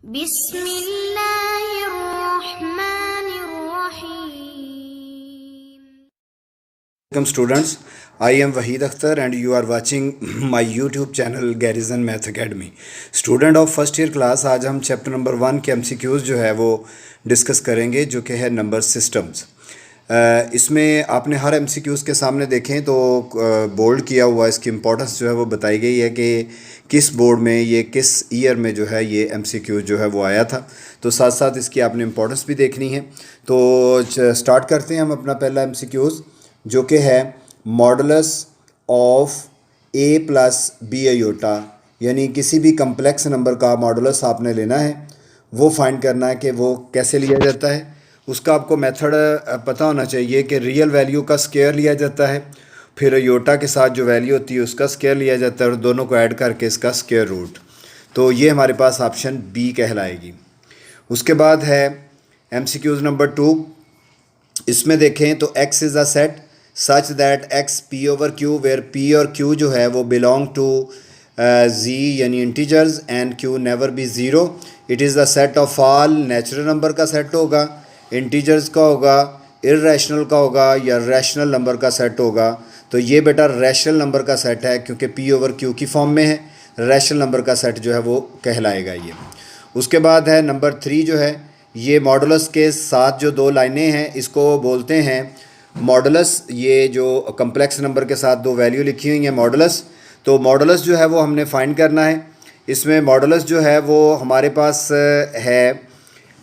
बिस्मिल्लाहिर्रहमानिर्रहीम। Welcome students, I am Wahid Akhtar and you are watching my YouTube channel Garrison Math Academy. Student of first year class, आज हम chapter number 1 के MCQs जो है वो discuss करेंगे, जो कि है नंबर सिस्टम्स। इसमें आपने हर MCQs के सामने देखें तो बोल्ड किया हुआ, इसकी इम्पोर्टेंस जो है वो बताई गई है कि किस बोर्ड में ये किस ईयर में जो है ये MCQ जो है वो आया था। तो साथ साथ इसकी आपने इम्पोर्टेंस भी देखनी है। तो स्टार्ट करते हैं हम अपना पहला MCQs, जो कि है modulus of a plus b iota, यानी किसी भी कम्प्लेक्स नंबर का मॉडुलस आपने लेना है, वो फाइंड करना है कि वो कैसे लिया जाता है। उसका आपको मेथड पता होना चाहिए कि रियल वैल्यू का स्क्वायर लिया जाता है, फिर आयोटा के साथ जो वैल्यू होती है उसका स्क्वायर लिया जाता है और दोनों को ऐड करके इसका स्क्वायर रूट। तो ये हमारे पास ऑप्शन बी कहलाएगी। उसके बाद है MCQs नंबर 2। इसमें देखें तो x is a set such that x p over q, where p और q जो है वो बिलोंग टू z यानी integers and q never be zero. It is the set of all natural number का सेट होगा, इंटीजर्स का होगा, इर्रेशनल का होगा या रैशनल नंबर का सेट होगा। तो ये बेटा रैशनल नंबर का सेट है क्योंकि p ओवर q की फॉर्म में है, रैशनल नंबर का सेट जो है वो कहलाएगा ये। उसके बाद है नंबर 3 जो है, ये मॉडुलस के साथ जो दो लाइनें हैं इसको बोलते हैं मॉडुलस। ये जो कम्प्लेक्स नंबर के साथ दो वैल्यू लिखी हुई हैं मॉडुलस, तो मॉडुलस जो है वो हमने फाइंड करना है। इसमें मॉडुलस जो है वो हमारे पास है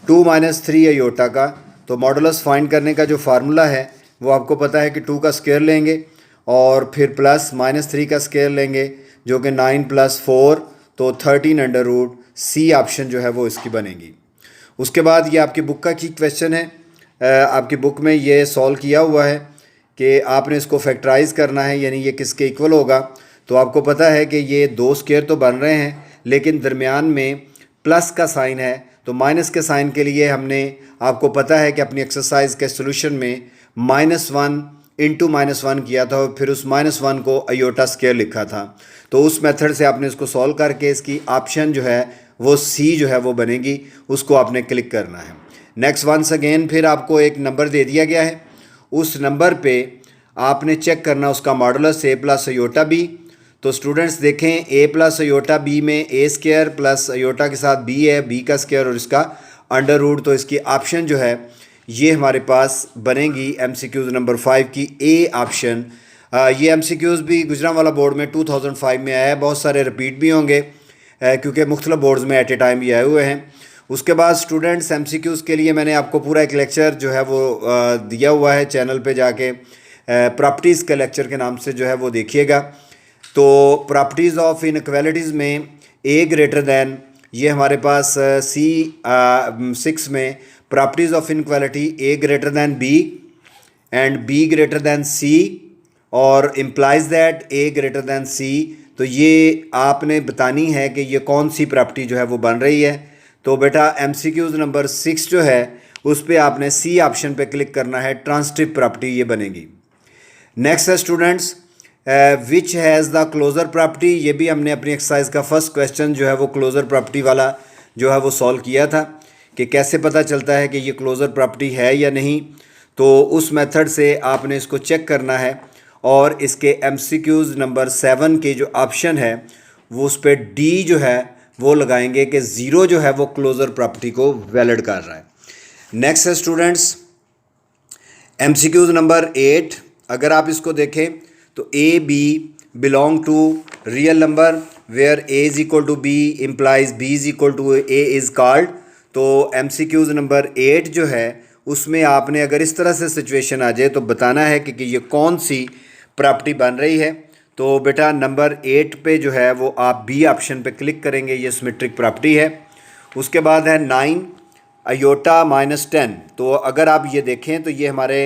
2 - 3 आयोटा का। तो मॉडुलस फाइंड करने का जो फार्मूला है वो आपको पता है कि 2 का स्क्वायर लेंगे और फिर प्लस -3 का स्क्वायर लेंगे, जो कि 9 + 4 तो 13 √C ऑप्शन जो है वो इसकी बनेगी। उसके बाद ये आपकी बुक का की क्वेश्चन है। आपकी बुक में ये सॉल्व किया हुआ है कि आपने इसको फैक्टराइज़ करना है, यानी ये किसके इक्वल होगा। तो आपको पता है कि ये 2 स्क्वायर तो बन रहे हैं लेकिन दरमियान में प्लस का साइन है, तो माइनस के साइन के लिए हमने, आपको पता है कि अपनी एक्सरसाइज के सोल्यूशन में -1 × -1 किया था और फिर उस -1 को आयोटा स्क्वायर लिखा था। तो उस मेथड से आपने इसको सॉल्व करके इसकी ऑप्शन जो है वो C जो है वो बनेगी, उसको आपने क्लिक करना है। नेक्स्ट वंस अगेन फिर आपको एक नंबर दे दिया गया है, उस नंबर पे आपने चेक करना उसका modulus a plus iota b। तो स्टूडेंट्स देखें a प्लस आयोटा b में a स्क्वायर प्लस आयोटा के साथ b है, b का स्क्वायर और इसका √। तो इसकी ऑप्शन जो है ये हमारे पास बनेगी MCQs नंबर 5 की A ऑप्शन। ये MCQs भी गुजरांवाला बोर्ड में 2005 में आया है, बहुत सारे रिपीट भी होंगे क्योंकि मुख्तलिफ बोर्ड्स में एट ए टाइम ये आए हुए हैं। उसके बाद स्टूडेंट्स MCQs के लिए मैंने आपको पूरा एक लेक्चर जो है वो दिया हुआ है चैनल पे जाके, प्रॉपर्टीज़ के लेक्चर के नाम से जो है वो देखिएगा। तो प्रॉपर्टीज़ ऑफ इनइक्वालिटीज़ में A ग्रेटर दैन, ये हमारे पास C6 में properties of inequality A greater than B and B greater than C और implies that A greater than C। तो ये आपने बतानी है कि ये कौन सी प्रॉपर्टी जो है वो बन रही है। तो बेटा MCQs नंबर 6 जो है उस पर आपने C ऑप्शन पे क्लिक करना है, ट्रांसिटिव प्रॉपर्टी ये बनेगी। नेक्स्ट है students which has the closer property. ये भी हमने अपनी एक्सरसाइज का फर्स्ट क्वेश्चन जो है वो क्लोज़र प्रॉपर्टी वाला जो है वो सॉल्व किया था कि कैसे पता चलता है कि ये क्लोज़र प्रॉपर्टी है या नहीं। तो उस मेथड से आपने इसको चेक करना है और इसके MCQs नंबर 7 के जो ऑप्शन है वो उस पर D जो है वो लगाएंगे कि 0 जो है वो क्लोज़र प्रॉपर्टी को वैलिड कर रहा है। नेक्स्ट है स्टूडेंट्स MCQs नंबर 8। अगर आप इसको देखें तो A B belong to real number where A is equal to B implies B is equal to A is called. तो MCQs नंबर 8 जो है उसमें आपने अगर इस तरह से सिचुएशन आ जाए तो बताना है कि ये कौन सी प्रॉपर्टी बन रही है। तो बेटा नंबर 8 पे जो है वो आप B ऑप्शन पे क्लिक करेंगे, ये सिमेट्रिक प्रॉपर्टी है। उसके बाद है 9 आयोटा -10। तो अगर आप ये देखें तो ये हमारे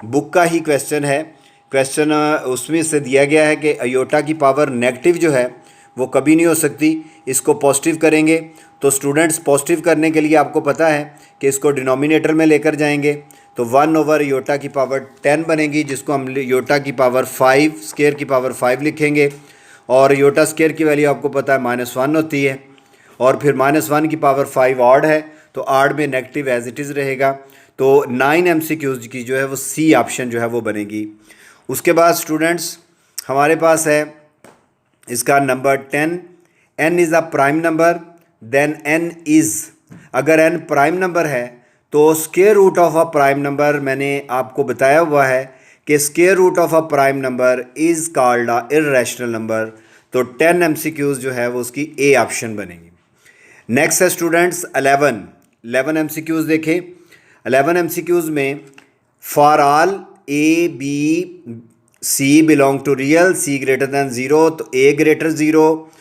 बुक का ही क्वेश्चन है। क्वेश्चन उसमें से दिया गया है कि आयोटा की पावर नेगेटिव जो है वो कभी नहीं हो सकती, इसको पॉजिटिव करेंगे। तो स्टूडेंट्स पॉजिटिव करने के लिए आपको पता है कि इसको डिनोमिनेटर में लेकर जाएंगे तो 1 आयोटा की पावर 10 बनेगी, जिसको हम आयोटा की पावर 5 स्क्वायर की पावर 5 लिखेंगे और आयोटा स्क्वायर की वैल्यू आपको पता है -1 होती है। और फिर -1 की पावर 5 ऑड है, तो ऑड में नेगेटिव एज इट इज़ रहेगा। तो 9 MCQs की जो है वो सी ऑप्शन जो है वो बनेगी। उसके बाद स्टूडेंट्स हमारे पास है इसका number 10, n is a prime number, then n is, अगर n प्राइम नंबर है तो square root of a prime number, मैंने आपको बताया हुआ है कि square root of a prime number is called a irrational number. तो 10 MCQs जो है वो उसकी ए ऑप्शन बनेगी। नेक्स्ट है स्टूडेंट्स 11 MCQs देखें। 11 MCQs में for all a b c belong to real, C greater than zero, तो ए ग्रेटर ज़ीरो,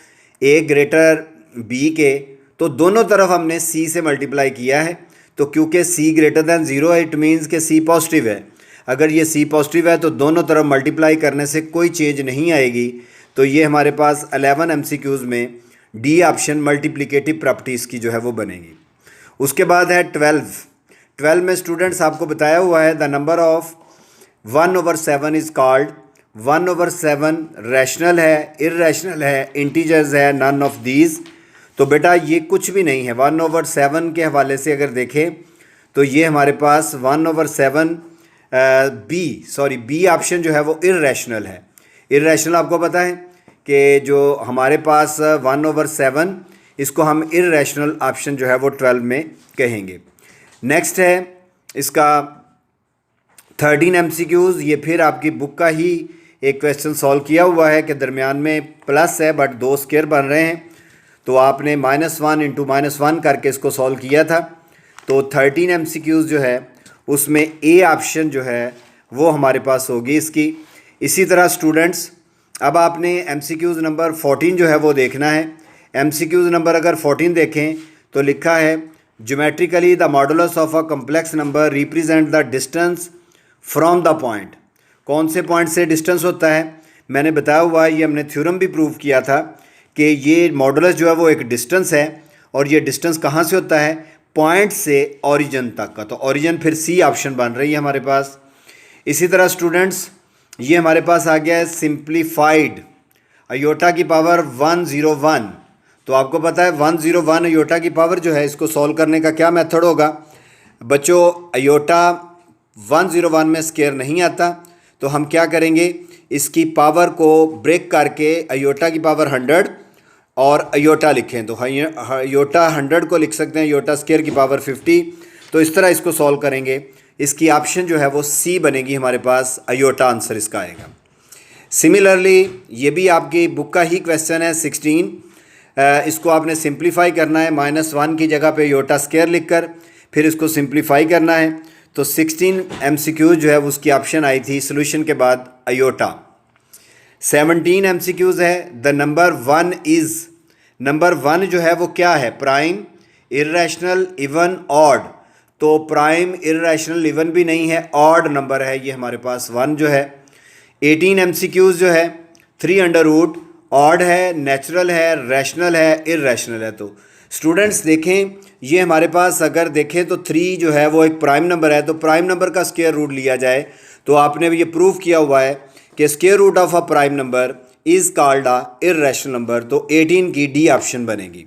ए ग्रेटर बी के, तो दोनों तरफ हमने सी से मल्टीप्लाई किया है। तो क्योंकि सी ग्रेटर दैन ज़ीरो है, इट मीन्स कि सी पॉजिटिव है। अगर ये सी पॉजिटिव है तो दोनों तरफ मल्टीप्लाई करने से कोई चेंज नहीं आएगी। तो ये हमारे पास 11 MCQs में डी ऑप्शन मल्टीप्लिकेटिव प्रॉपर्टीज़ की जो है वो बनेगी। उसके बाद है 12 में स्टूडेंट्स आपको बताया हुआ है the number of 1/7 is called, 1/7 rational है, इर्रेशनल है, इंटीजर्स है, नन ऑफ दीज। तो बेटा ये कुछ भी नहीं है। 1/7 के हवाले से अगर देखें तो ये हमारे पास 1/7 बी ऑप्शन जो है वो इर्रेशनल है। इर्रेशनल आपको पता है कि जो हमारे पास 1/7, इसको हम इर्रेशनल ऑप्शन जो है वो 12 में कहेंगे। नेक्स्ट है इसका 13 MCQs, ये फिर आपकी बुक का ही एक क्वेश्चन सॉल्व किया हुआ है कि दरमियान में प्लस है बट दो स्क्वायर बन रहे हैं, तो आपने -1 इंटू -1 करके इसको सॉल्व किया था। तो 13 MCQs जो है उसमें ए ऑप्शन जो है वो हमारे पास होगी इसकी। इसी तरह स्टूडेंट्स अब आपने MCQs नंबर 14 जो है वो देखना है। MCQs नंबर अगर 14 देखें तो लिखा है geometrically the modulus of a complex number represent the distance from the point. कौन से पॉइंट से डिस्टेंस होता है, मैंने बताया हुआ है, ये हमने थ्योरम भी प्रूव किया था कि ये मॉडुलस जो है वो एक डिस्टेंस है, और ये डिस्टेंस कहाँ से होता है, पॉइंट से ओरिजिन तक का। तो ओरिजिन फिर सी ऑप्शन बन रही है हमारे पास। इसी तरह स्टूडेंट्स ये हमारे पास आ गया है सिंप्लीफाइड अयोटा की पावर 101। तो आपको पता है 101 अयोटा की पावर जो है, इसको सॉल्व करने का क्या मेथड होगा बच्चों। अयोटा 101 में स्क्वायर नहीं आता, तो हम क्या करेंगे, इसकी पावर को ब्रेक करके अयोटा की पावर 100 और अयोटा लिखें, तो अयोटा 100 को लिख सकते हैं अयोटा स्क्वायर की पावर 50। तो इस तरह इसको सॉल्व करेंगे, इसकी ऑप्शन जो है वो सी बनेगी हमारे पास, अयोटा आंसर इसका आएगा। सिमिलरली ये भी आपकी बुक का ही क्वेश्चन है 16, इसको आपने सिंप्लीफाई करना है, -1 की जगह पे अयोटा स्क्वायर लिखकर फिर इसको सिंप्लीफाई करना है। तो 16 MCQ जो है उसकी ऑप्शन आई थी सोल्यूशन के बाद अयोटा। 17 MCQs है द नंबर 1 इज़, नंबर 1 जो है वो क्या है, प्राइम, इर्रेशनल, इवन, ऑड। तो प्राइम, इर्रेशनल, इवन भी नहीं है, ऑड नंबर है ये हमारे पास 1 जो है। 18 MCQs जो है 3√, ऑड है, नेचुरल है, रैशनल है, इर्रेशनल है। तो स्टूडेंट्स देखें ये हमारे पास अगर देखें तो 3 जो है वो एक प्राइम नंबर है, तो प्राइम नंबर का स्क्वायर रूट लिया जाए तो आपने भी ये प्रूव किया हुआ है कि square root of a prime number is called a irrational number. तो 18 की डी ऑप्शन बनेगी।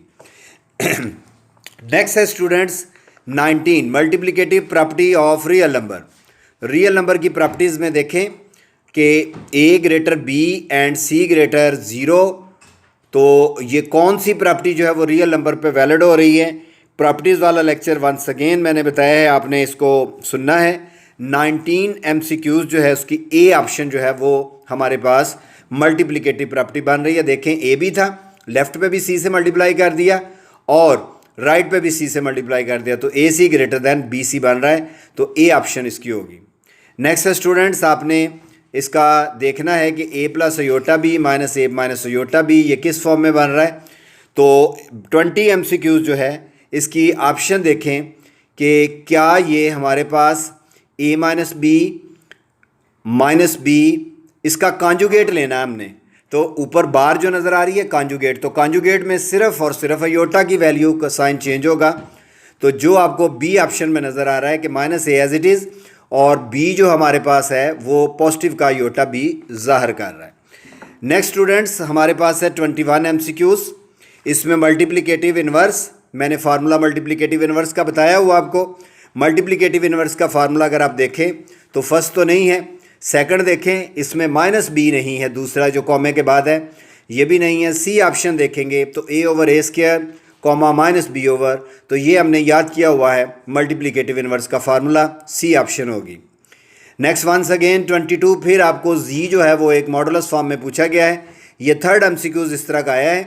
नेक्स्ट है students 19 multiplicative property of real number. Real number की प्रॉपर्टीज़ में देखें कि a greater b and c greater zero. तो ये कौन सी प्रॉपर्टी जो है वो रियल नंबर पे वैलिड हो रही है, प्रॉपर्टीज़ वाला लेक्चर वंस अगेन मैंने बताया है, आपने इसको सुनना है। 19 MCQs जो है उसकी ए ऑप्शन जो है वो हमारे पास मल्टीप्लिकेटिव प्रॉपर्टी बन रही है। देखें ए भी था, लेफ्ट पे भी सी से मल्टीप्लाई कर दिया और राइट पे भी सी से मल्टीप्लाई कर दिया, तो ए सी ग्रेटर दैन बी सी बन रहा है, तो ए ऑप्शन इसकी होगी। नेक्स्ट है स्टूडेंट्स आपने इसका देखना है कि a plus iota b minus a minus iota b ये किस फॉर्म में बन रहा है। तो 20 MCQs जो है इसकी ऑप्शन देखें कि क्या ये हमारे पास a माइनस बी इसका कॉन्जुगेट लेना है हमने। तो ऊपर बार जो नज़र आ रही है कॉन्जुगेट, तो कॉन्जुगेट में सिर्फ और सिर्फ अयोटा की वैल्यू का साइन चेंज होगा। तो जो आपको बी ऑप्शन में नज़र आ रहा है कि -a एज इट इज़, और बी जो हमारे पास है वो पॉजिटिव का अयोटा बी ज़ाहिर कर रहा है। नेक्स्ट स्टूडेंट्स हमारे पास है 21 MCQs। इसमें मल्टीप्लिकेटिव इन्वर्स, मैंने फार्मूला मल्टीप्लिकेटिव इन्वर्स का बताया हुआ आपको। मल्टीप्लिकेटिव इन्वर्स का फार्मूला अगर आप देखें तो फर्स्ट तो नहीं है, सेकंड देखें इसमें माइनस बी नहीं है, दूसरा जो कॉमे के बाद है ये भी नहीं है। सी ऑप्शन देखेंगे तो a over a square comma minus b over, तो ये हमने याद किया हुआ है मल्टीप्लिकेटिव इन्वर्स का फार्मूला, सी ऑप्शन होगी। नेक्स्ट वंस अगेन 22, फिर आपको जी जो है वो एक मॉडुलस फॉर्म में पूछा गया है। ये थर्ड एमसीक्यूज इस तरह का आया है।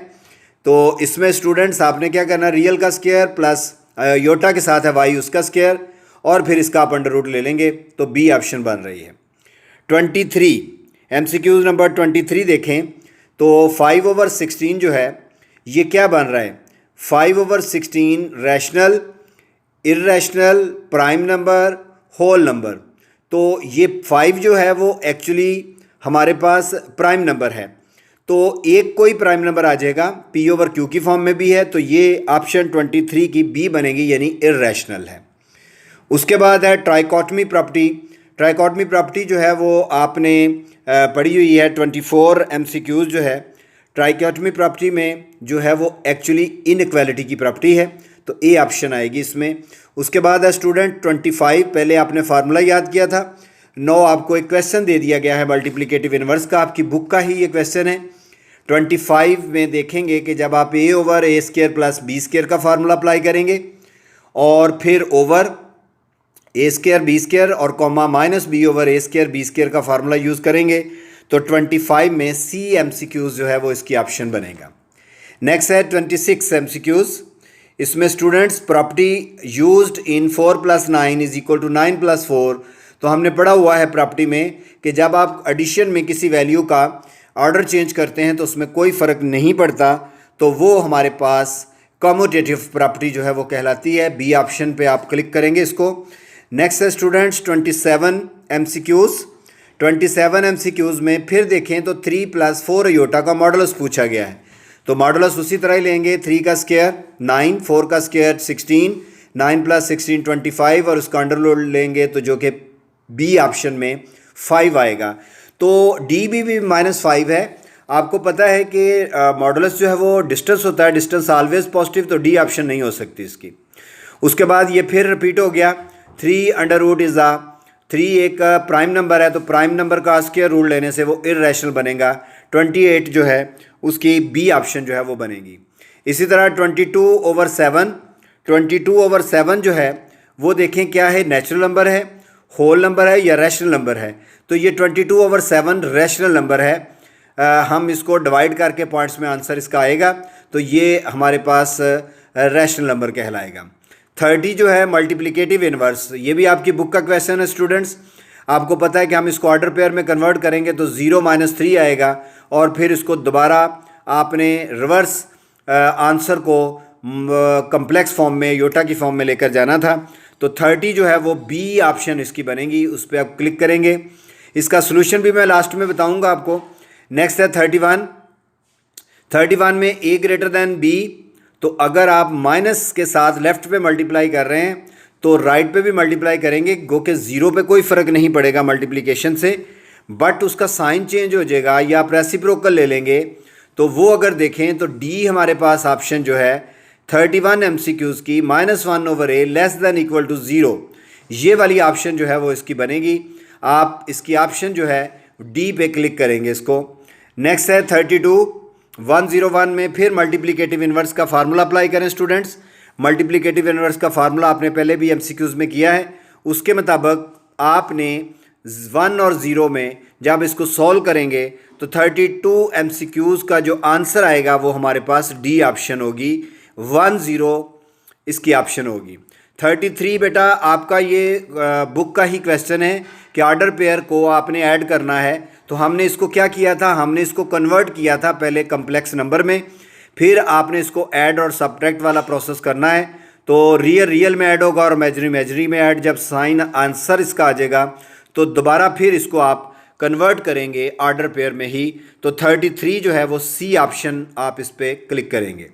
तो इसमें स्टूडेंट्स आपने क्या करना, रियल का स्क्वायर प्लस योटा के साथ है वाई उसका स्क्वायर, और फिर इसका आप अंडर रूट ले लेंगे, तो बी ऑप्शन बन रही है। 23 एमसीक्यूज नंबर 23 देखें तो 5/16 जो है ये क्या बन रहा है, 5/16 rational, irrational, prime number, whole number. तो ये 5 जो है वो एक्चुअली हमारे पास प्राइम नंबर है, तो एक कोई प्राइम नंबर आ जाएगा, पी ओवर क्यू की फॉर्म में भी है, तो ये ऑप्शन 23 की बी बनेगी, यानी इर्रेशनल है। उसके बाद है ट्राइकोटमी प्रॉपर्टी। ट्राइकोटमी प्रॉपर्टी जो है वो आपने पढ़ी हुई है, 24 एमसीक्यूज जो है ट्राइकोटमी प्रॉपर्टी में जो है वो एक्चुअली इनइक्वालिटी की प्रॉपर्टी है, तो ए ऑप्शन आएगी इसमें। उसके बाद है स्टूडेंट 25, पहले आपने फार्मूला याद किया था। 9 आपको एक क्वेश्चन दे दिया गया है मल्टीप्लिकेटिव इन्वर्स का, आपकी बुक का ही ये क्वेश्चन है। 25 में देखेंगे कि जब आप ए over a square plus B square का फार्मूला अप्लाई करेंगे और फिर over a square B square और comma minus b over a square B square का फार्मूला यूज़ करेंगे, तो 25 में सी एमसीक्यूज जो है वो इसकी ऑप्शन बनेगा। नेक्स्ट है 26 एमसीक्यूज। इसमें स्टूडेंट्स प्रॉपर्टी यूज्ड इन 4 + 9 = 9 + 4, तो हमने पढ़ा हुआ है प्रॉपर्टी में कि जब आप एडिशन में किसी वैल्यू का ऑर्डर चेंज करते हैं तो उसमें कोई फ़र्क नहीं पड़ता, तो वो हमारे पास कम्यूटेटिव प्रॉपर्टी जो है वो कहलाती है। बी ऑप्शन पे आप क्लिक करेंगे इसको। नेक्स्ट है स्टूडेंट्स 27 एमसीक्यूज। 27 एमसीक्यूज में फिर देखें तो 3 + 4 अयोटा का मॉडुलस पूछा गया है, तो मॉडुलस उसी तरह ही लेंगे। 3 का स्क्वायर 9, 4 का स्क्वायर 16, 9 + 16 25, और उसका अंडर रूट लेंगे तो जो कि बी ऑप्शन में 5 आएगा। तो डी भी -5 है। आपको पता है कि मॉडुलस जो है वो डिस्टेंस होता है, डिस्टेंस ऑलवेज पॉजिटिव, तो डी ऑप्शन नहीं हो सकती इसकी। उसके बाद ये फिर रिपीट हो गया, 3 अंडर रूट इज़ 3 एक प्राइम नंबर है, तो प्राइम नंबर का स्क्वायर रूट लेने से वो इर्रेशनल बनेगा। 28 जो है उसकी बी ऑप्शन जो है वो बनेगी। इसी तरह 22/7, 22/7 जो है वो देखें क्या है, नेचुरल नंबर है, होल नंबर है या रैशनल नंबर है, तो ये 22/7 रैशनल नंबर है। हम इसको डिवाइड करके पॉइंट्स में आंसर इसका आएगा, तो ये हमारे पास रैशनल नंबर कहलाएगा। 30 जो है मल्टीप्लिकेटिव इन्वर्स, ये भी आपकी बुक का क्वेश्चन है स्टूडेंट्स। आपको पता है कि हम इसको ऑर्डर पेयर में कन्वर्ट करेंगे तो 0 - 3 आएगा, और फिर इसको दोबारा आपने रिवर्स आंसर को कम्प्लेक्स फॉर्म में, योटा की फॉर्म में लेकर जाना था। तो 30 जो है वो बी ऑप्शन इसकी बनेगी, उस पर आप क्लिक करेंगे। इसका सोल्यूशन भी मैं लास्ट में बताऊंगा आपको। नेक्स्ट है 31। 31 में ए ग्रेटर दैन बी, तो अगर आप माइनस के साथ लेफ्ट पे मल्टीप्लाई कर रहे हैं तो राइट पे भी मल्टीप्लाई करेंगे, गो के 0 पे कोई फ़र्क नहीं पड़ेगा मल्टीप्लिकेशन से, बट उसका साइन चेंज हो जाएगा, या आप रेसिप्रोकल ले लेंगे। तो वो अगर देखें तो डी हमारे पास ऑप्शन जो है 31 एमसीक्यूज़ की -1/a <= 0, ये वाली ऑप्शन जो है वो इसकी बनेगी। आप इसकी ऑप्शन जो है डी पे क्लिक करेंगे इसको। नेक्स्ट है 32। 101 में फिर मल्टीप्लिकेटिव इन्वर्स का फार्मूला अप्लाई करें स्टूडेंट्स। मल्टीप्लिकेटिव इन्वर्स का फार्मूला आपने पहले भी एमसीक्यूज़ में किया है। उसके मुताबिक आपने 1 और 0 में जब इसको सॉल्व करेंगे तो 32 एमसीक्यूज़ का जो आंसर आएगा वो हमारे पास डी ऑप्शन होगी, 10 इसकी ऑप्शन होगी। 33 बेटा आपका ये बुक का ही क्वेश्चन है कि ऑर्डर पेयर को आपने ऐड करना है, तो हमने इसको क्या किया था, हमने इसको कन्वर्ट किया था पहले कम्प्लेक्स नंबर में, फिर आपने इसको ऐड और सब्ट्रैक्ट वाला प्रोसेस करना है। तो रियल में ऐड होगा और इमेजिनरी में ऐड, जब साइन आंसर इसका आ जाएगा तो दोबारा फिर इसको आप कन्वर्ट करेंगे ऑर्डर पेयर में ही। तो 33 जो है वो सी ऑप्शन आप इस पर क्लिक करेंगे।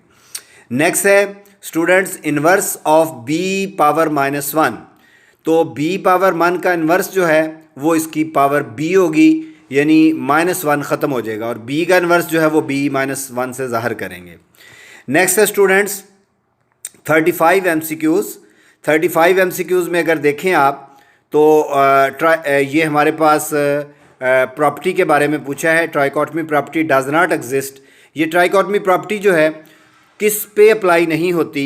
नेक्स्ट है students inverse of b power -1। तो b पावर 1 का इन्वर्स जो है वो इसकी पावर b होगी, यानी -1 ख़त्म हो जाएगा, और b का इन्वर्स जो है वो b - 1 से ज़ाहिर करेंगे। नेक्स्ट है स्टूडेंट्स 35 एमसीक्यूज़। 35 एमसीक्यूज़ में अगर देखें आप तो ये हमारे पास प्रॉपर्टी के बारे में पूछा है। ट्राइकोटमी प्रॉपर्टी डज नॉट एग्जिस्ट। ये ट्राइकोटमी प्रॉपर्टी जो है किस पे अप्लाई नहीं होती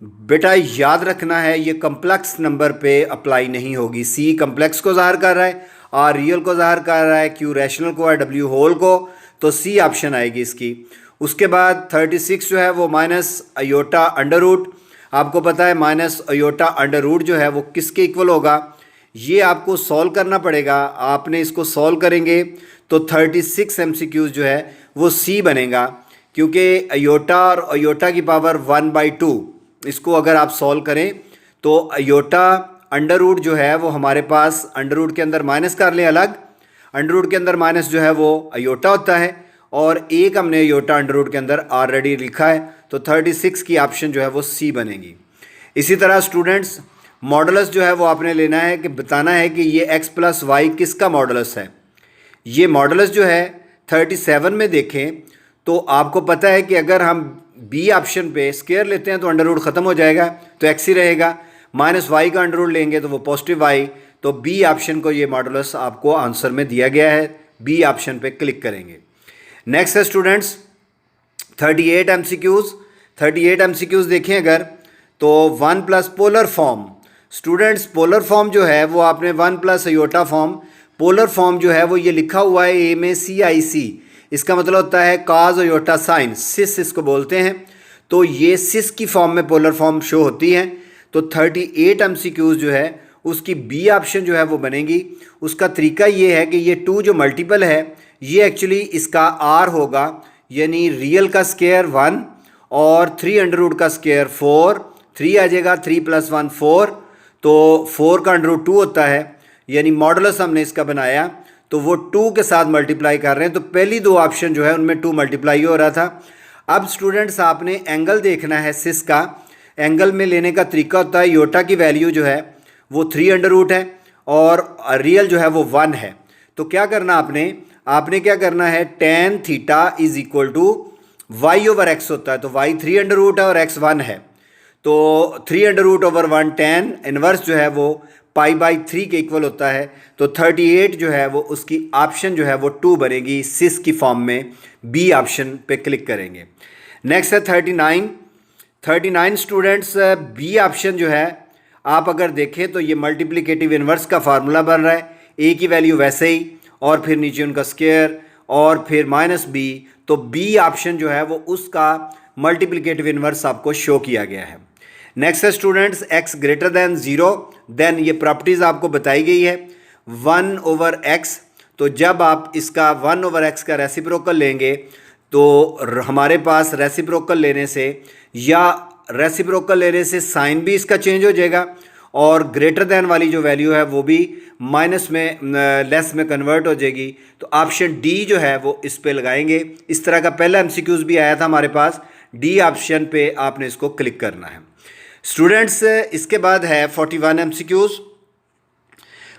बेटा, याद रखना है, ये कम्प्लेक्स नंबर पे अप्लाई नहीं होगी। सी कम्प्लेक्स को ज़ाहिर कर रहा है, आर रियल को ज़ाहिर कर रहा है, क्यू रैशनल को है, डब्ल्यू होल को, तो सी ऑप्शन आएगी इसकी। उसके बाद 36 जो है वो माइनस अयोटा अंडर रूट। आपको पता है माइनस अयोटा अंडर रूट जो है वो किसके इक्वल होगा, ये आपको सॉल्व करना पड़ेगा। आपने इसको सॉल्व करेंगे तो 36 एमसीक्यूज़ जो है वो सी बनेगा, क्योंकि अयोटा और अयोटा की पावर 1/2 इसको अगर आप सॉल्व करें तो अयोटा अंडर रूट जो है वो हमारे पास अंडर रूट के अंदर माइनस कर लें अलग, अंडर रूट के अंदर माइनस जो है वो अयोटा होता है, और एक हमने अयोटा अंडर रूट के अंदर ऑलरेडी लिखा है, तो 36 की ऑप्शन जो है वो सी बनेगी। इसी तरह स्टूडेंट्स मॉडुलस जो है वो आपने लेना है कि बताना है कि ये x प्लस वाई किसका मॉडुलस है। ये मॉडुलस जो है 37 में देखें तो आपको पता है कि अगर हम बी ऑप्शन पे स्क्वायर लेते हैं तो अंडर रूट ख़त्म हो जाएगा, तो x ही रहेगा। माइनस वाई का अंडर रूट लेंगे तो वो पॉजिटिव वाई, तो बी ऑप्शन को ये मॉडुलस आपको आंसर में दिया गया है। बी ऑप्शन पे क्लिक करेंगे। नेक्स्ट है स्टूडेंट्स 38 एमसीक्यूज़। 38 एमसीक्यूज़ देखें अगर तो 1 plus polar form. Students polar form जो है वो आपने 1 plus iota form, polar form जो है वो ये लिखा हुआ है ए में CIC, इसका मतलब होता है काज अयोटा साइन, सिस इसको बोलते हैं। तो ये सिस की फॉर्म में पोलर फॉर्म शो होती है। तो 38 एमसीक्यूज़ जो है उसकी बी ऑप्शन जो है वो बनेगी। उसका तरीका ये है कि ये 2 जो मल्टीपल है ये एक्चुअली इसका आर होगा, यानी रियल का स्क्वायर 1 और 3 अंडर रूट का स्क्वायर 4, 3 आ जाएगा, 3 + 1 4, तो 4 का अंडर रूट 2 होता है, यानी मॉडुलस हमने इसका बनाया तो वो 2 के साथ मल्टीप्लाई कर रहे हैं। तो पहली 2 ऑप्शन जो है उनमें 2 मल्टीप्लाई हो रहा था। अब स्टूडेंट्स आपने एंगल देखना है सिस का। एंगल में लेने का तरीका होता है, योटा की वैल्यू जो है वो 3 अंडर रूट है और रियल जो है वो 1 है। तो क्या करना आपने क्या करना है, tan theta is equal to y over x होता है। तो वाई 3 अंडर रूट है और एक्स 1 है, तो 3 under root over 1 tan inverse जो है वो π/3 के इक्वल होता है। तो 38 जो है वो उसकी ऑप्शन जो है वो 2 बनेगी सिस की फॉर्म में। बी ऑप्शन पे क्लिक करेंगे। नेक्स्ट है 39 स्टूडेंट्स बी ऑप्शन जो है आप अगर देखें तो ये मल्टीप्लिकेटिव इनवर्स का फार्मूला बन रहा है, ए की वैल्यू वैसे ही और फिर नीचे उनका स्क्वायर और फिर -b, तो बी ऑप्शन जो है वो उसका मल्टीप्लिकेटिव इनवर्स आपको शो किया गया है। नेक्स्ट है students x greater than 0, then ये प्रॉपर्टीज़ आपको बताई गई है 1/x। तो जब आप इसका 1/x का रेसिप्रोकल लेंगे तो हमारे पास रेसिप्रोकल लेने से साइन भी इसका चेंज हो जाएगा और ग्रेटर दैन वाली जो वैल्यू है वो भी माइनस में लेस में कन्वर्ट हो जाएगी। तो ऑप्शन डी जो है वो इस पे लगाएंगे। इस तरह का पहला एमसीक्यूज़ भी आया था हमारे पास, डी ऑप्शन पे आपने इसको क्लिक करना है। स्टूडेंट्स इसके बाद है 41 एमसीक्यूज़।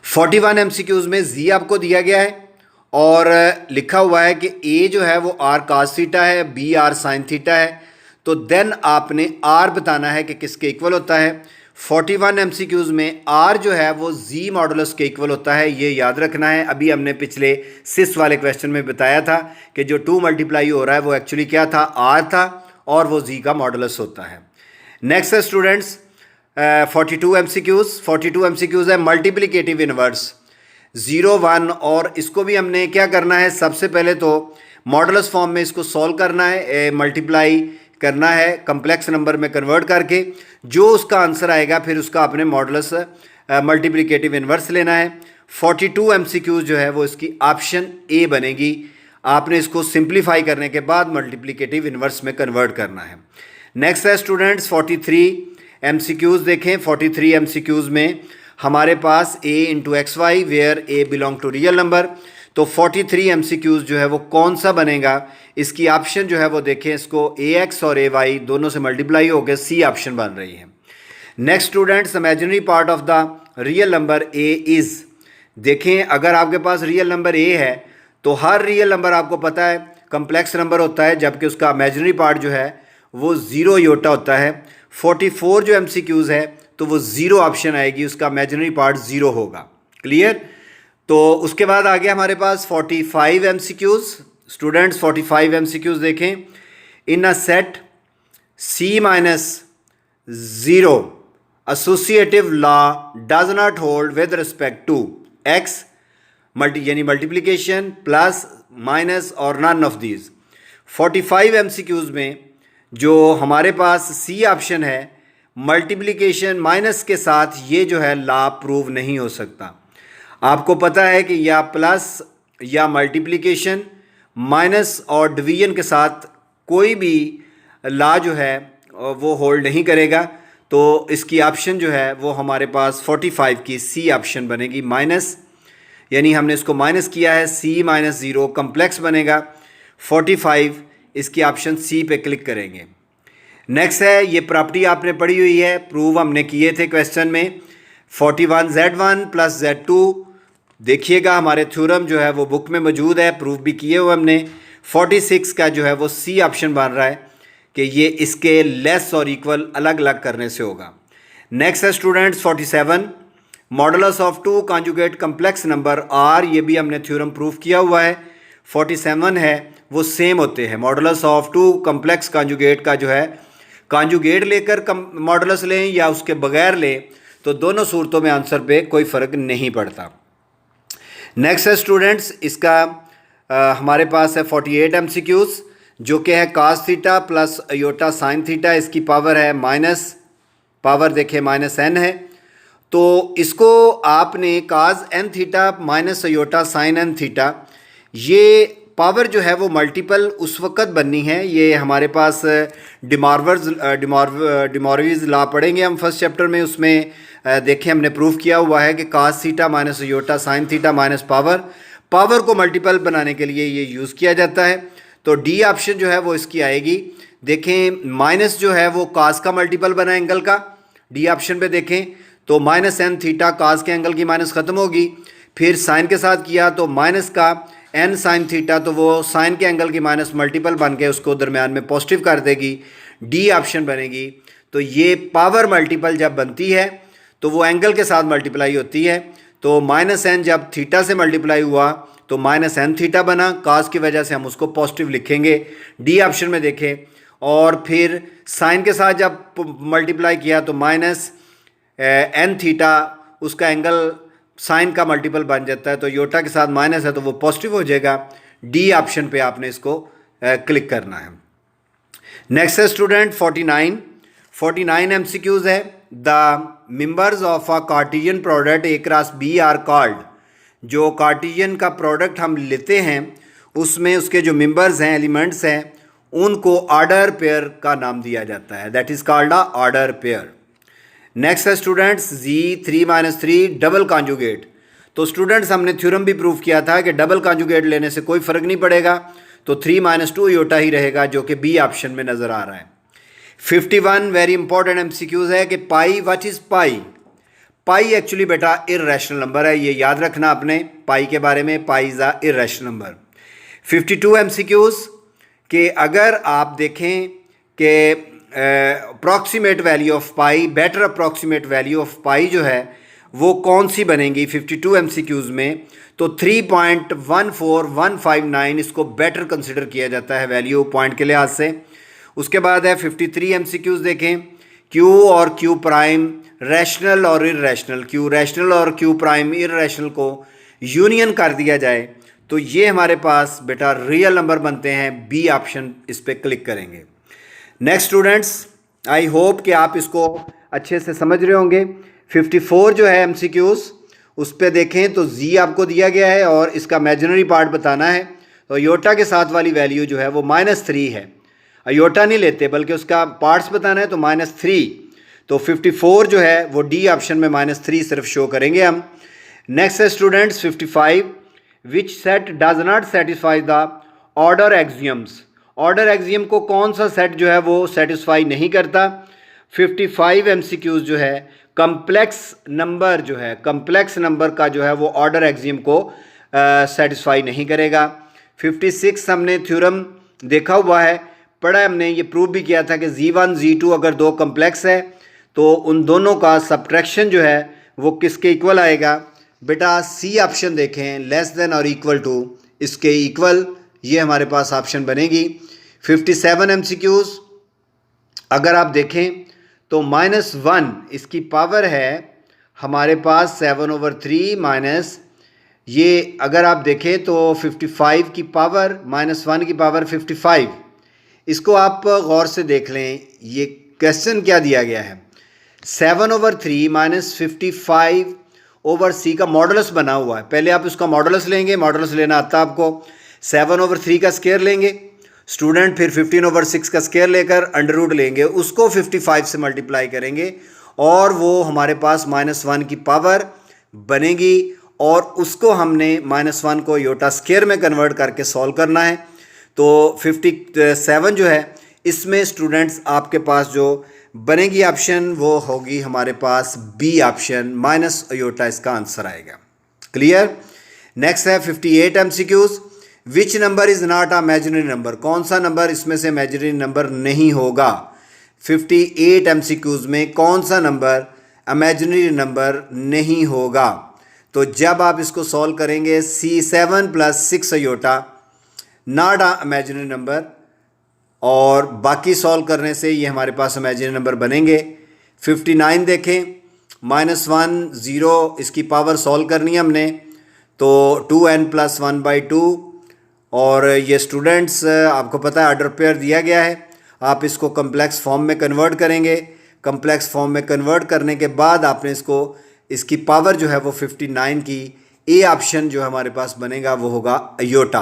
41 एमसीक्यूज़ में जी आपको दिया गया है और लिखा हुआ है कि ए जो है वो आर कास थीटा है, बी आर साइन थीटा है। तो देन आपने आर बताना है कि किसके इक्वल होता है। 41 एमसीक्यूज़ में आर जो है वो जी मॉडुलस के इक्वल होता है, ये याद रखना है। अभी हमने पिछले सिस वाले क्वेश्चन में बताया था कि जो 2 मल्टीप्लाई हो रहा है वो एक्चुअली क्या था, आर था, और वो जी का मॉडुलस होता है। नेक्स्ट है स्टूडेंट्स 42 एमसीक्यूज़। 42 एमसीक्यूज़ है मल्टीप्लिकेटिव इनवर्स 0 1, और इसको भी हमने क्या करना है, सबसे पहले तो मॉडुलस फॉर्म में इसको सॉल्व करना है, मल्टीप्लाई करना है कम्प्लेक्स नंबर में कन्वर्ट करके। जो उसका आंसर आएगा फिर उसका आपने मॉडुलस मल्टीप्लिकेटिव इनवर्स लेना है। 42 एमसीक्यूज़ जो है वो इसकी ऑप्शन ए बनेगी। आपने इसको सिंप्लीफाई करने के बाद मल्टीप्लिकेटिव इनवर्स में कन्वर्ट करना है। नेक्स्ट है स्टूडेंट्स 43 एमसीक्यूज़ देखें। 43 एमसीक्यूज़ में हमारे पास a into x y where a belong to real number. तो 43 एमसीक्यूज़ जो है वो कौन सा बनेगा, इसकी ऑप्शन जो है वो देखें, इसको ax और ay दोनों से मल्टीप्लाई होकर सी ऑप्शन बन रही है। Next students imaginary part of the real number a is. देखें अगर आपके पास रियल नंबर a है तो हर रियल नंबर आपको पता है कम्प्लेक्स नंबर होता है, जबकि उसका इमेजिनरी पार्ट जो है वो 0 योटा होता है। 44 जो MCQs है तो वो 0 ऑप्शन आएगी, उसका इमेजिनरी पार्ट 0 होगा। क्लियर? तो उसके बाद आ गया हमारे पास 45 MCQs। स्टूडेंट्स 45 MCQs देखें। In a set C-0 associative law does not hold with respect to x यानी मल्टीप्लिकेशन, प्लस, माइनस और नन ऑफ दीज। 45 MCQs में जो हमारे पास सी ऑप्शन है, मल्टीप्लिकेशन माइनस के साथ ये जो है लॉ प्रूव नहीं हो सकता। आपको पता है कि या प्लस या मल्टीप्लिकेशन माइनस और डिवीजन के साथ कोई भी लॉ जो है वो होल्ड नहीं करेगा। तो इसकी ऑप्शन जो है वो हमारे पास 45 की सी ऑप्शन बनेगी, माइनस, यानी हमने इसको माइनस किया है, C-0 कम्प्लेक्स बनेगा। 45 इसकी ऑप्शन सी पे क्लिक करेंगे। नेक्स्ट है, ये प्रॉपर्टी आपने पढ़ी हुई है, प्रूव हमने किए थे क्वेश्चन में। 41Z1 प्लस Z2 देखिएगा, हमारे थ्योरम जो है वो बुक में मौजूद है, प्रूव भी किए हुए हमने। 46 का जो है वो सी ऑप्शन बन रहा है कि ये इसके लेस और इक्वल अलग अलग करने से होगा। नेक्स्ट है students 47 modulus of two conjugate complex number are, ये भी हमने थ्योरम प्रूफ किया हुआ है। 47 है वो सेम होते हैं, modulus of two complex conjugate का जो है कॉन्जुगेट लेकर मॉडुलस लें या उसके बगैर लें, तो दोनों सूरतों में आंसर पे कोई फ़र्क नहीं पड़ता। नेक्स्ट है स्टूडेंट्स, इसका हमारे पास है 48 MCQs, जो कि है cos theta plus iota sine theta, इसकी पावर है माइनस, पावर देखें -n है। तो इसको आपने cos n theta minus iota sine n theta, ये पावर जो है वो मल्टीपल उस वक़्त बननी है। ये हमारे पास डिमॉर्विस लॉ पढ़ेंगे हम फर्स्ट चैप्टर में, उसमें देखें हमने प्रूफ किया हुआ है कि cos theta minus iota sine theta minus power को मल्टीपल बनाने के लिए ये यूज़ किया जाता है। तो डी ऑप्शन जो है वो इसकी आएगी। देखें माइनस जो है वो कास का मल्टीपल बना एंगल का, डी ऑप्शन पे देखें तो -n थीटा कास के एंगल की माइनस ख़त्म होगी, फिर साइन के साथ किया तो माइनस का n साइन थीटा, तो वो साइन के एंगल की माइनस मल्टीपल बन के उसको दरमियान में पॉजिटिव कर देगी, डी ऑप्शन बनेगी। तो ये पावर मल्टीपल जब बनती है तो वो एंगल के साथ मल्टीप्लाई होती है। तो -n जब थीटा से मल्टीप्लाई हुआ तो -n थीटा बना, कास की वजह से हम उसको पॉजिटिव लिखेंगे, डी ऑप्शन में देखें। और फिर साइन के साथ जब मल्टीप्लाई किया तो -n थीटा, उसका एंगल साइन का मल्टीपल बन जाता है, तो योटा के साथ माइनस है तो वो पॉजिटिव हो जाएगा। डी ऑप्शन पे आपने इसको क्लिक करना है। नेक्स्ट है स्टूडेंट 49 MCQs है। The members of a Cartesian product a cross b are called, जो कार्टेशियन का प्रोडक्ट हम लेते हैं उसमें उसके जो मेंबर्स हैं, एलिमेंट्स हैं, उनको ऑर्डर पेयर का नाम दिया जाता है, that is called a order pair. Next है स्टूडेंट्स G3-3 डबल कॉन्जुगेट। तो स्टूडेंट्स हमने थ्योरम भी प्रूव किया था कि डबल कॉन्जुगेट लेने से कोई फ़र्क नहीं पड़ेगा, तो 3-2 योटा ही रहेगा, जो कि बी ऑप्शन में नज़र आ रहा है। 51 वेरी इंपॉर्टेंट MCQs है कि pi, what is pi? Pi actually बेटा इर्रेशनल नंबर है, ये याद रखना आपने पाई के बारे में, pi is a irrational number. 52 MCQs कि अगर आप देखें कि approximate value of pi, better approximate value of pi जो है वो कौन सी बनेगी 52 MCQs में, तो 3.14159 इसको बेटर कंसिडर किया जाता है वैल्यू पॉइंट के लिहाज से। उसके बाद है 53 MCQs देखें, क्यू और क्यू प्राइम रैशनल और इर्रेशनल, क्यू रैशनल और क्यू प्राइम इर्रेशनल को यूनियन कर दिया जाए तो ये हमारे पास बेटा रियल नंबर बनते हैं, बी ऑप्शन इस पर क्लिक करेंगे। नेक्स्ट स्टूडेंट्स, आई होप कि आप इसको अच्छे से समझ रहे होंगे। 54 जो है MCQs, उस पर देखें तो जी आपको दिया गया है और इसका इमेजिनरी पार्ट बताना है। तो अयोटा के साथ वाली वैल्यू जो है वो -3 है, अयोटा नहीं लेते बल्कि उसका पार्ट्स बताना है, तो -3। तो 54 जो है वो डी ऑप्शन में -3 सिर्फ शो करेंगे हम। नेक्स्ट है students 55 which set does not satisfy the order axioms. Order axiom को कौन सा सेट जो है वो सेटिस्फाई नहीं करता। 55 MCQs जो है कम्प्लेक्स नंबर जो है, कम्प्लेक्स नंबर का जो है वो ऑर्डर एक्सियम को सेटिस्फाई नहीं करेगा। 56 हमने थ्योरम देखा हुआ है, पढ़ा है हमने, ये प्रूव भी किया था कि Z1 Z2 अगर दो कम्प्लेक्स है तो उन दोनों का सब्ट्रैक्शन जो है वो किसके इक्वल आएगा। बेटा सी ऑप्शन देखें, लेस देन और इक्वल टू, इसके इक्वल ये हमारे पास ऑप्शन बनेगी। 57 MCQs अगर आप देखें तो -1 इसकी पावर है हमारे पास 7/3 माइनस, ये अगर आप देखें तो 55 की पावर -1 की पावर 55। इसको आप गौर से देख लें, ये क्वेश्चन क्या दिया गया है। 7/3 माइनस 55/c का मॉडुलस बना हुआ है। पहले आप उसका मॉडुलस लेंगे, मॉडुलस लेना आता है आपको। 7/3 का स्क्वायर लेंगे स्टूडेंट, फिर 15/6 का स्क्वायर लेकर अंडर रूट लेंगे, उसको 55 से मल्टीप्लाई करेंगे और वो हमारे पास -1 की पावर बनेगी और उसको हमने -1 को योटा स्क्वायर में कन्वर्ट करके सॉल्व करना है। तो 57 जो है इसमें स्टूडेंट्स आपके पास जो बनेगी ऑप्शन वो होगी हमारे पास बी ऑप्शन, माइनस अयोटा इसका आंसर आएगा। क्लियर। नेक्स्ट है 58 MCQs। Which number is not a imaginary number, कौन सा नंबर इसमें से इमेजिनरी नंबर नहीं होगा। 58 MCQs में कौन सा नंबर इमेजिनरी नंबर नहीं होगा। तो जब आप इसको सॉल्व करेंगे C7 + 6 iota not a imaginary number, और बाकी सॉल्व करने से ये हमारे पास इमेजिनरी नंबर बनेंगे। 59 देखें, -1 0 इसकी पावर सॉल्व करनी है हमने, तो 2n + 1/2, और ये स्टूडेंट्स आपको पता है ऑर्डर पेयर दिया गया है, आप इसको कम्प्लेक्स फॉर्म में कन्वर्ट करेंगे। कम्प्लेक्स फॉर्म में कन्वर्ट करने के बाद आपने इसको, इसकी पावर जो है वो 59 की, ए ऑप्शन जो हमारे पास बनेगा वो होगा अयोटा।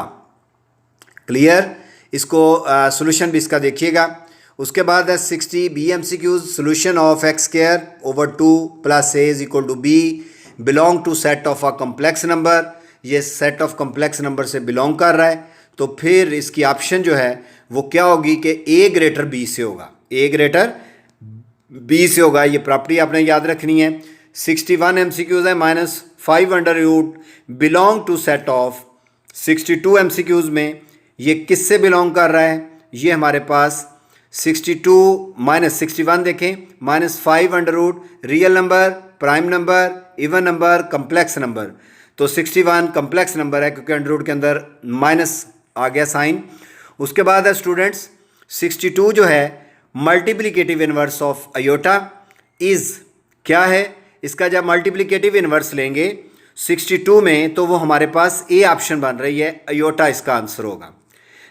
क्लियर। इसको सॉल्यूशन भी इसका देखिएगा। उसके बाद है 60 B MCQs। Solution of x²/2 + a = b belong to set of a complex number. ये सेट ऑफ कम्प्लेक्स नंबर से बिलोंग कर रहा है, तो फिर इसकी ऑप्शन जो है वो क्या होगी कि a > b से होगा, a > b से होगा। ये प्रॉपर्टी आपने याद रखनी है। 61 MCQs है, -5 belong to set of. 62 MCQs में ये किससे बिलोंग कर रहा है, ये हमारे पास 61 देखें, -5 real number, prime number, even number, complex number. तो 61 कम्प्लेक्स नंबर है क्योंकि अंडर रूट के अंदर माइनस आ गया साइन। उसके बाद है स्टूडेंट्स 62 जो है multiplicative inverse of iota is क्या है। इसका जब मल्टीप्लिकेटिव इन्वर्स लेंगे 62 में तो वो हमारे पास ए ऑप्शन बन रही है, अयोटा इसका आंसर होगा।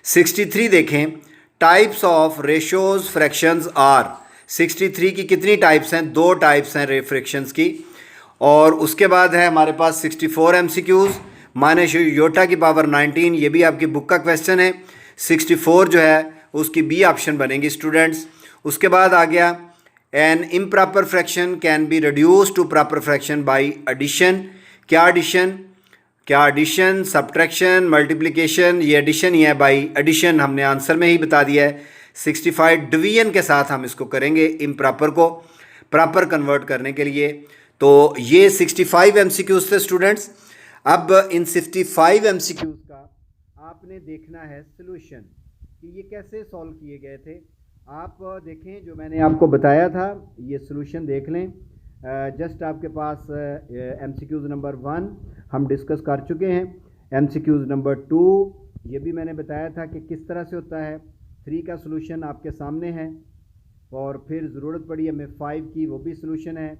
63 देखें, types of ratios fractions are. 63 की कितनी टाइप्स हैं, 2 टाइप्स हैं फ्रैक्शंस की। और उसके बाद है हमारे पास 64 MCQs, -योटा की पावर 19, ये भी आपकी बुक का क्वेश्चन है। 64 जो है उसकी बी ऑप्शन बनेगी स्टूडेंट्स। उसके बाद आ गया an improper fraction can be reduce to proper fraction by addition. क्या एडिशन, सब्ट्रैक्शन, मल्टीप्लिकेशन, ये एडिशन ही है, बाय एडिशन हमने आंसर में ही बता दिया है। 65 डिवीजन के साथ हम इसको करेंगे इम्प्रॉपर को प्रॉपर कन्वर्ट करने के लिए। तो ये 65 MCQs थे स्टूडेंट्स। अब इन 65 MCQs का आपने देखना है सॉल्यूशन कि ये कैसे सॉल्व किए गए थे। आप देखें जो मैंने आपको बताया था, ये सॉल्यूशन देख लें। जस्ट आपके पास MCQs नंबर 1 हम डिस्कस कर चुके हैं। MCQs नंबर 2 ये भी मैंने बताया था कि किस तरह से होता है। 3 का सॉल्यूशन आपके सामने है, और फिर ज़रूरत पड़ी हमें 5 की, वो भी सॉल्यूशन है।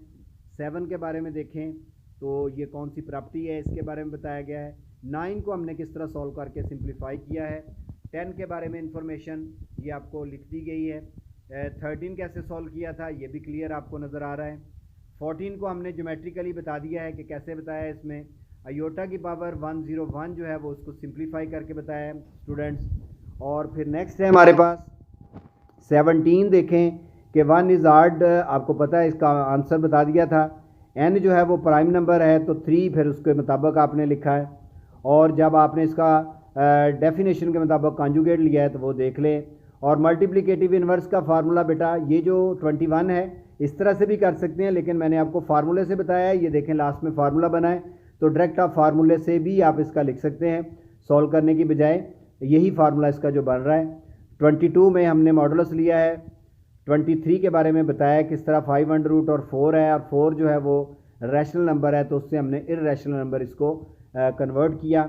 7 के बारे में देखें तो ये कौन सी प्रॉपर्टी है इसके बारे में बताया गया है। 9 को हमने किस तरह सॉल्व करके सिंप्लीफाई किया है। 10 के बारे में इंफॉर्मेशन ये आपको लिख दी गई है। 13 कैसे सॉल्व किया था ये भी क्लियर आपको नज़र आ रहा है। 14 को हमने ज्योमेट्रिकली बता दिया है कि कैसे बताया है। इसमें अयोटा की पावर 101 जो है वो उसको सिंप्लीफाई करके बताया है स्टूडेंट्स। और फिर नेक्स्ट है हमारे पास 17 देखें कि 1 इज़ ऑड, आपको पता है इसका आंसर बता दिया था। n जो है वो प्राइम नंबर है तो 3 फिर उसके मुताबिक आपने लिखा है। और जब आपने इसका डेफिनेशन के मुताबिक कॉन्जुगेट लिया है तो वो देख लें। और मल्टीप्लिकेटिव इन्वर्स का फार्मूला बेटा ये जो 21 है इस तरह से भी कर सकते हैं, लेकिन मैंने आपको फार्मूले से बताया है। ये देखें लास्ट में फार्मूला बना है, तो डायरेक्ट आप फार्मूले से भी आप इसका लिख सकते हैं सॉल्व करने की बजाय। यही फार्मूला इसका जो बन रहा है। 22 में हमने मॉडुलस लिया है। 23 के बारे में बताया किस तरह 5 और 4 है, और 4 जो है वो रैशनल नंबर है तो उससे हमने इर्रेशनल नंबर इसको कन्वर्ट किया।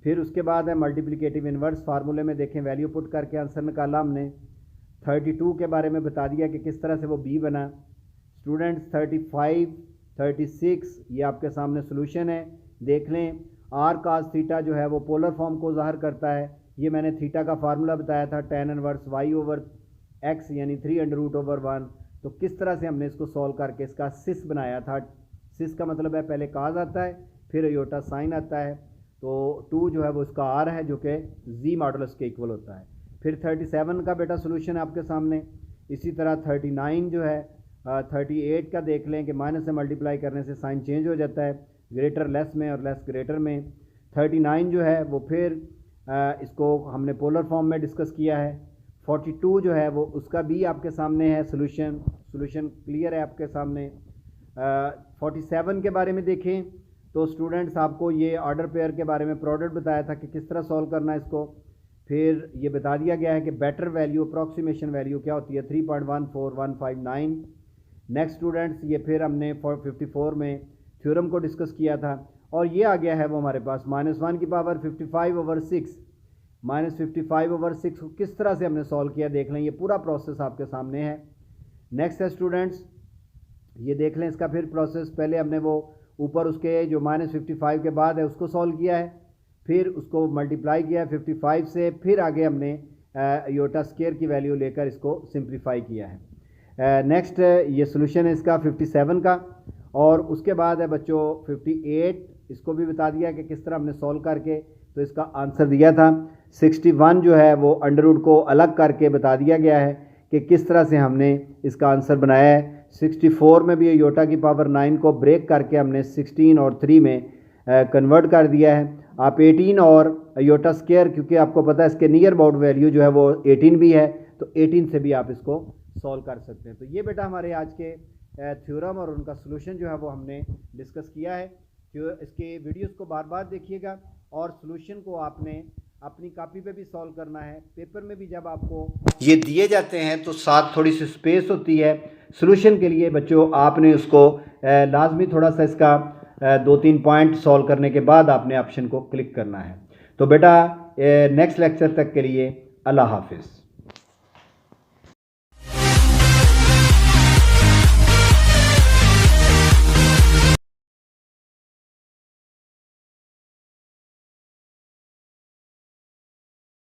फिर उसके बाद है मल्टीप्लिकेटिव इन्वर्स, फार्मूले में देखें वैल्यू पुट करके आंसर निकाला हमने। 32 के बारे में बता दिया कि किस तरह से वो बी बना। स्टूडेंट्स 35, 36 ये आपके सामने सोल्यूशन है, देख लें। आर कास थीटा जो है वो पोलर फॉर्म को ज़ाहिर करता है। ये मैंने थीटा का फार्मूला बताया था, tan inverse y over x यानी 3√/1। तो किस तरह से हमने इसको सॉल्व करके इसका सिस बनाया था। सिस का मतलब है पहले काज आता है फिर अयोटा साइन आता है, तो 2 जो है वो इसका आर है जो कि जी मॉडुलस के इक्वल होता है। फिर 37 का बेटा सोल्यूशन है आपके सामने। इसी तरह 39 जो है 38 का देख लें कि माइनस से मल्टीप्लाई करने से साइन चेंज हो जाता है, ग्रेटर लेस में और लेस ग्रेटर में। 39 जो है वो फिर इसको हमने पोलर फॉर्म में डिस्कस किया है। 42 जो है वो उसका भी आपके सामने है सोल्यूशन क्लियर है आपके सामने। 47 के बारे में देखें तो स्टूडेंट्स आपको ये ऑर्डर पेयर के बारे में प्रोडक्ट बताया था कि किस तरह सॉल्व करना है इसको। फिर ये बता दिया गया है कि बेटर वैल्यू अप्रॉक्सीमेशन वैल्यू क्या होती है, 3.14159। नेक्स्ट स्टूडेंट्स ये फिर हमने 54 में थ्योरम को डिस्कस किया था, और ये आ गया है वो हमारे पास -1 की पावर 55/6 -55/6 को किस तरह से हमने सॉल्व किया देख लें। ये पूरा प्रोसेस आपके सामने है। नेक्स्ट है स्टूडेंट्स ये देख लें इसका फिर प्रोसेस। पहले हमने वो ऊपर उसके जो -55 के बाद है उसको सॉल्व किया है, फिर उसको मल्टीप्लाई किया 55 से, फिर आगे हमने योटा स्केयर की वैल्यू लेकर इसको सिंप्लीफाई किया है। नेक्स्ट ये सोल्यूशन है इसका 57 का, और उसके बाद है बच्चों 58। इसको भी बता दिया कि किस तरह हमने सॉल्व करके तो इसका आंसर दिया था। 61 जो है वो अंडर रूट को अलग करके बता दिया गया है कि किस तरह से हमने इसका आंसर बनाया है। 64 में भी योटा की पावर 9 को ब्रेक करके हमने 16 और 3 में कन्वर्ट कर दिया है। आप 18 और योटा स्केयर, क्योंकि आपको पता है इसके नियर अबाउट वैल्यू जो है वो 18 भी है, तो 18 से भी आप इसको सॉल्व कर सकते हैं। तो ये बेटा हमारे आज के थ्योरम और उनका सोल्यूशन जो है वो हमने डिस्कस किया है। जो इसके वीडियोस को बार बार देखिएगा, और सोल्यूशन को आपने अपनी कॉपी पे भी सॉल्व करना है। पेपर में भी जब आपको ये दिए जाते हैं तो साथ थोड़ी सी स्पेस होती है सोल्यूशन के लिए बच्चों, आपने उसको लाजमी थोड़ा सा इसका 2-3 पॉइंट सॉल्व करने के बाद आपने ऑप्शन को क्लिक करना है। तो बेटा नेक्स्ट लेक्चर तक के लिए अल्लाह हाफिज़।